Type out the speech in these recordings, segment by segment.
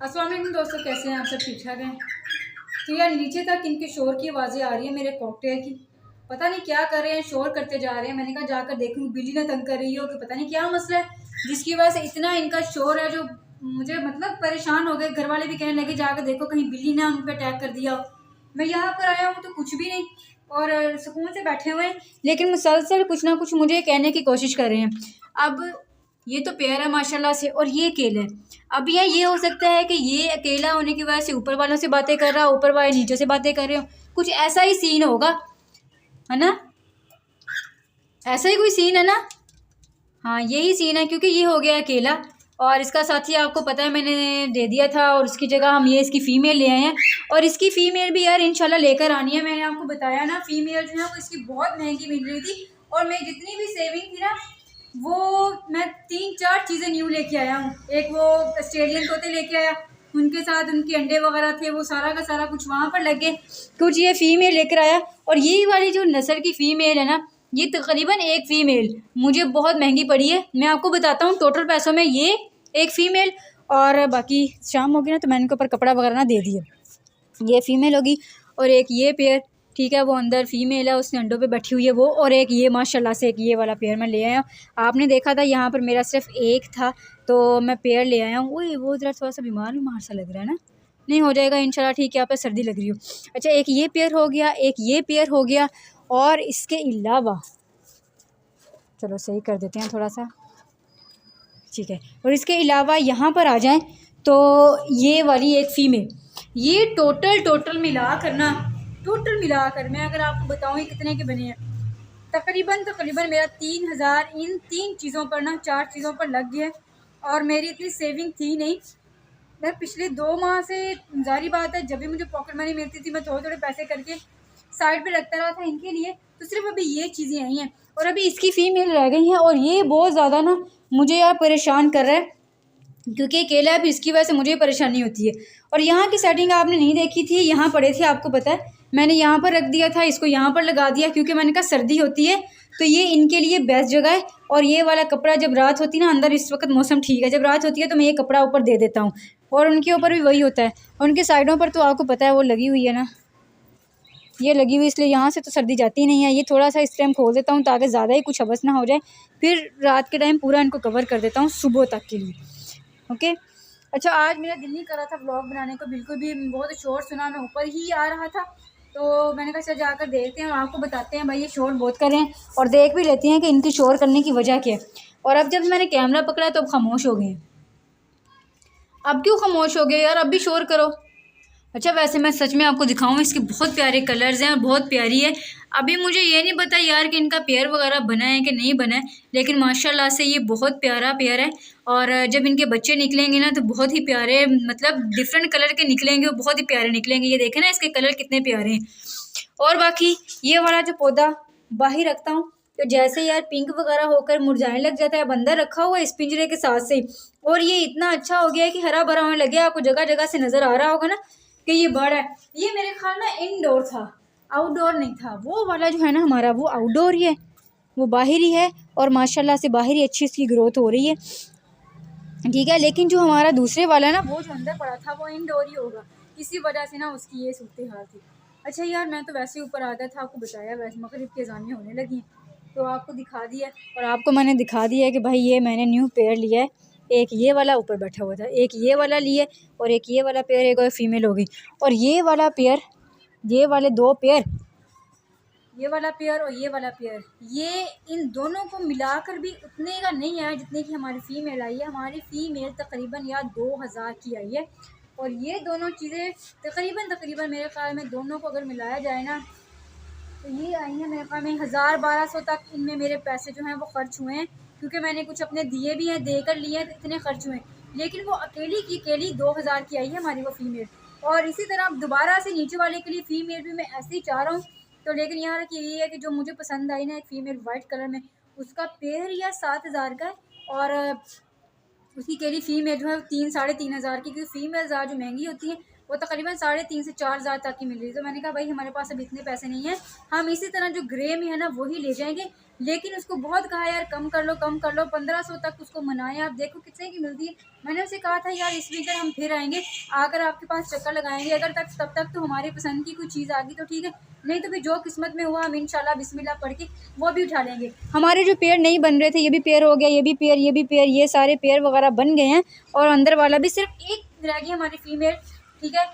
अस्सलाम वालेकुम दोस्तों, कैसे हैं आप सब? ठीक ठाक हैं? तो यार नीचे तक इनके शोर की आवाज़ें आ रही है मेरे कॉकटेल की। पता नहीं क्या कर रहे हैं, शोर करते जा रहे हैं। मैंने कहा जाकर देखूं बिल्ली ना तंग कर रही हो कि पता नहीं क्या मसला है जिसकी वजह से इतना इनका शोर है जो मुझे मतलब परेशान हो गए। घर वाले भी कहने लगे जाकर देखो कहीं बिल्ली ना उन पर अटैक कर दिया हो। मैं यहाँ पर आया हूँ तो कुछ भी नहीं और सुकून से बैठे हुए हैं, लेकिन मुसलसल कुछ ना कुछ मुझे कहने की कोशिश कर रहे हैं। अब ये तो पेड़ है माशाल्लाह से और ये अकेला है। अब ये हो सकता है कि ये अकेला होने की वजह से ऊपर वालों से बातें कर रहा, ऊपर वाले नीचे से बातें कर रहे हो। कुछ ऐसा ही सीन होगा, है ना? ऐसा ही कोई सीन है ना? हाँ, यही सीन है क्योंकि ये हो गया अकेला और इसका साथी आपको पता है मैंने दे दिया था और उसकी जगह हम ये इसकी फ़ीमेल ले आए हैं। और इसकी फ़ीमेल भी यार इंशाल्लाह लेकर आनी है। मैंने आपको बताया ना, फ़ीमेल जो है वो इसकी बहुत महंगी मिल रही थी और मैं जितनी भी सेविंग थी ना वो मैं 3-4 चीज़ें न्यू लेके आया हूँ। एक वो ऑस्ट्रेलियन तोते लेके आया, उनके साथ उनके अंडे वगैरह थे, वो सारा का सारा कुछ वहाँ पर लग गए। कुछ ये फ़ीमेल लेकर आया और ये वाली जो नस्ल की फ़ीमेल है ना, ये तकरीबन एक फ़ीमेल मुझे बहुत महंगी पड़ी है। मैं आपको बताता हूँ टोटल पैसों में, ये एक फ़ीमेल और बाकी शाम होगी ना तो मैंने इनके ऊपर कपड़ा वगैरह ना दे दिए। ये फ़ीमेल होगी और एक ये पेयर, ठीक है, वो अंदर फ़ीमेल है, उसने अंडों पे बैठी हुई है वो। और एक ये माशाल्लाह से एक ये वाला पेयर मैं ले आया हूँ। आपने देखा था यहाँ पर मेरा सिर्फ एक था तो मैं पेयर ले आया हूँ। वही वो ज़रा थोड़ा सा बीमार सा लग रहा है ना, नहीं हो जाएगा इंशाल्लाह, ठीक है। यहाँ पर सर्दी लग रही हो। अच्छा, एक ये पेयर हो गया, एक ये पेयर हो गया और इसके अलावा चलो सही कर देते हैं थोड़ा सा, ठीक है। और इसके अलावा यहाँ पर आ जाएं तो ये वाली एक फ़ीमेल, ये टोटल मिला कर मैं अगर आपको बताऊँ ये कितने के बने हैं, तकरीबन मेरा 3000 इन 3 चीज़ों पर ना 4 चीज़ों पर लग गया। और मेरी इतनी सेविंग थी नहीं। मैं पिछले 2 माह से, ज़ाहिर बात है, जब भी मुझे पॉकेट मनी मिलती थी मैं थोड़े थोड़े पैसे करके साइड पे रखता रहा था इनके लिए। तो सिर्फ अभी ये चीज़ें आई हैं और अभी इसकी फ़ीमेल रह गई हैं और ये बहुत ज़्यादा ना मुझे यार परेशान कर रहा है क्योंकि अकेला है, फिर इसकी वजह से मुझे परेशानी होती है। और यहाँ की सेटिंग आपने नहीं देखी थी, यहाँ पड़े थे, आपको पता है मैंने यहाँ पर रख दिया था, इसको यहाँ पर लगा दिया क्योंकि मैंने कहा सर्दी होती है तो ये इनके लिए बेस्ट जगह है। और ये वाला कपड़ा जब रात होती है ना, अंदर इस वक्त मौसम ठीक है, जब रात होती है तो मैं ये कपड़ा ऊपर दे देता हूँ और उनके ऊपर भी वही होता है। और उनके साइडों पर तो आपको पता है वो लगी हुई है ना, ये लगी हुई, इसलिए यहाँ से तो सर्दी जाती नहीं है। ये थोड़ा सा इस टाइम खोल देता हूँ ताकि ज़्यादा ही कुछ हवस ना हो जाए, फिर रात के टाइम पूरा इनको कवर कर देता हूँ सुबह तक के लिए। ओके। अच्छा, आज मेरा दिल नहीं कर रहा था व्लॉग बनाने को बिल्कुल भी, बहुत शोर सुना, मैं ऊपर ही आ रहा था तो मैंने कहा चल जाकर देखते हैं और आपको बताते हैं भाई ये शोर बहुत कर रहे हैं और देख भी लेते हैं कि इनकी शोर करने की वजह क्या है। और अब जब मैंने कैमरा पकड़ा तो अब खामोश हो गए। अब क्यों खामोश हो गए यार, अब भी शोर करो। अच्छा, वैसे मैं सच में आपको दिखाऊं, इसके बहुत प्यारे कलर्स हैं और बहुत प्यारी है। अभी मुझे ये नहीं पता यार कि इनका पेयर वगैरह बना है कि नहीं बना है, लेकिन माशाल्लाह से ये बहुत प्यारा पेयर है। और जब इनके बच्चे निकलेंगे ना तो बहुत ही प्यारे, मतलब डिफरेंट कलर के निकलेंगे और बहुत ही प्यारे निकलेंगे। ये देखें ना इसके कलर कितने प्यारे हैं। और बाकी ये वाला जो पौधा बाहर रखता हूँ तो जैसे यार पिंक वगैरह होकर मुरझाने लग जाता है। बंदर रखा हुआ है इस पिंजरे के साथ से और ये इतना अच्छा हो गया है कि हरा भरा होने लगे। आपको जगह जगह से नज़र आ रहा होगा ना कि ये बर्ड है। ये मेरे ख्याल में इनडोर था, आउटडोर नहीं था। वो वाला जो है ना हमारा, वो आउटडोर ही है, वो बाहर ही है और माशाल्लाह से बाहर ही अच्छी इसकी ग्रोथ हो रही है, ठीक है। लेकिन जो हमारा दूसरे वाला है ना, वो जो अंदर पड़ा था वो इनडोर ही होगा, इसी वजह से ना उसकी ये सूरत हाल थी। अच्छा यार, मैं तो वैसे ही ऊपर आ गया था, आपको बताया, वैसे मगरिब की अज़ानें होने लगी तो आपको दिखा दिया। और आपको मैंने दिखा दिया कि भाई ये मैंने न्यू पेयर लिया है। एक ये वाला ऊपर बैठा हुआ था, एक ये वाला लिए और एक ये वाला पेयर, एक और फीमेल हो गई। और ये वाला पेयर, ये वाले 2 पेयर, ये वाला पेयर और ये वाला पेयर, ये इन दोनों को मिलाकर भी उतने का नहीं आया जितने की हमारी फ़ीमेल आई है। हमारी फ़ीमेल तकरीबन या 2000 की आई है और ये दोनों चीज़ें तकरीबन मेरे ख्याल में दोनों को अगर मिलाया जाए ना तो ये आई हैं मेरे ख्याल में 1000-1200 तक। इनमें मेरे पैसे जो हैं वो ख़र्च हुए हैं क्योंकि मैंने कुछ अपने दिए भी हैं, देकर लिए हैं तो इतने ख़र्च हुए हैं। लेकिन वो अकेली की अकेली 2000 की आई है हमारी वो फ़ीमेल। और इसी तरह अब दोबारा से नीचे वाले के लिए फ़ीमेल भी मैं ऐसे ही चाह रहा हूँ। तो लेकिन यहाँ की ये है कि जो मुझे पसंद आई ना एक फ़ीमेल वाइट कलर में, उसका पेयर या 7000 का है और उसकी अकेली फ़ीमेल जो है 3-3.5 हज़ार की, क्योंकि फ़ीमेल ज़्यादा जो महंगी होती हैं वो तकरीबन 3.5 से 4 हज़ार तक की मिल रही। तो मैंने कहा भाई हमारे पास अभी इतने पैसे नहीं हैं, हम इसी तरह जो ग्रे में है ना वही ले जाएंगे। लेकिन उसको बहुत कहा यार कम कर लो कम कर लो, 1500 तक उसको मनाएं। आप देखो कितने की मिलती है। मैंने उसे कहा था यार इस वीकेंड हम फिर आएंगे, आकर आपके पास चक्कर लगाएंगे, अगर तब तक तो हमारी पसंद की कोई चीज़ आ गई तो ठीक है, नहीं तो फिर जो किस्मत में हुआ हम इंशाल्लाह बिस्मिल्लाह पढ़ के वो भी उठा लेंगे। हमारे जो पेड़ नहीं बन रहे थे ये भी पेड़ हो गया, ये भी पेड़, ये भी पेड़, ये सारे पेड़ वगैरह बन गए हैं। और अंदर वाला भी सिर्फ एक रह गई हमारी फीमेल, ठीक है,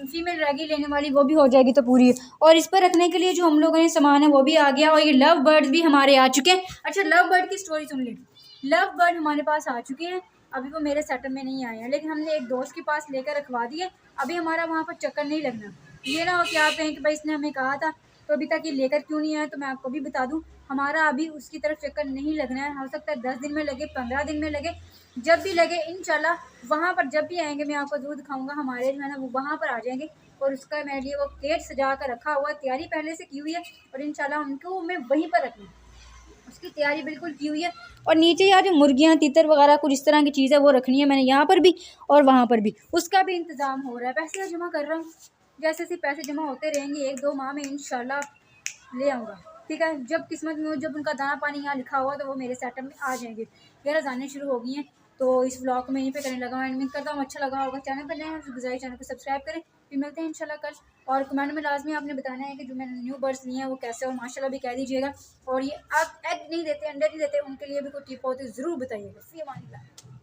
फीमेल रह गई लेने वाली, वो भी हो जाएगी तो पूरी। और इस पर रखने के लिए जो हम लोगों ने सामान है वो भी आ गया। और ये लव बर्ड्स भी हमारे आ चुके हैं। अच्छा लव बर्ड की स्टोरी सुन ली। लव बर्ड हमारे पास आ चुके हैं, अभी वो मेरे सेटअप में नहीं आए हैं, लेकिन हमने एक दोस्त के पास लेकर रखवा दिए। अभी हमारा वहाँ पर चक्कर नहीं लगना। ये ना हो कि आप कहें कि भाई इसने हमें कहा था तो अभी तक ये लेकर क्यों नहीं आया। तो मैं आपको भी बता दूं, हमारा अभी उसकी तरफ चक्कर नहीं लगना है। हो सकता है 10 दिन में लगे, 15 दिन में लगे, जब भी लगे इंशाल्लाह वहाँ पर जब भी आएंगे मैं आपको ज़रूर दिखाऊंगा। हमारे जो है ना वो वहाँ पर आ जाएंगे। और उसका मेरे लिए वो केट सजा कर रखा हुआ, तैयारी पहले से की हुई है। और इंशाल्लाह उनको मैं वहीं पर रखूँ, उसकी तैयारी बिल्कुल की हुई है। और नीचे यार जो मुर्गियाँ तीतर वगैरह कुछ इस तरह की चीज़ है वो रखनी है मैंने, यहाँ पर भी और वहाँ पर भी। उसका भी इंतज़ाम हो रहा है, पैसे जमा कर रहा हूँ। जैसे जैसे पैसे जमा होते रहेंगे 1-2 माह में इंशाल्लाह ले आऊँगा, ठीक है। जब किस्मत में हो, जब उनका दाना पानी यहाँ लिखा हुआ तो वो मेरे सेटअप में आ जाएंगे। यार आने शुरू हो गई हैं तो इस व्लॉग को मैं यहीं पे करने लगा हूँ। एंड करता हूँ अच्छा लगा होगा। चैनल पर नए हैं तो गुजारिश चैनल को सब्सक्राइब करें। फिर मिलते हैं इंशाल्लाह कल। और कमेंट में लाजमी आपने बताना है कि जो मैंने न्यू बर्ड्स लिए हैं वो कैसे, और माशाल्लाह भी कह दीजिएगा। और ये आप एग नहीं देते, अंडे नहीं देते, उनके लिए भी कोई टिप होती ज़रूर बताइएगा। फ़ी अमान अल्लाह।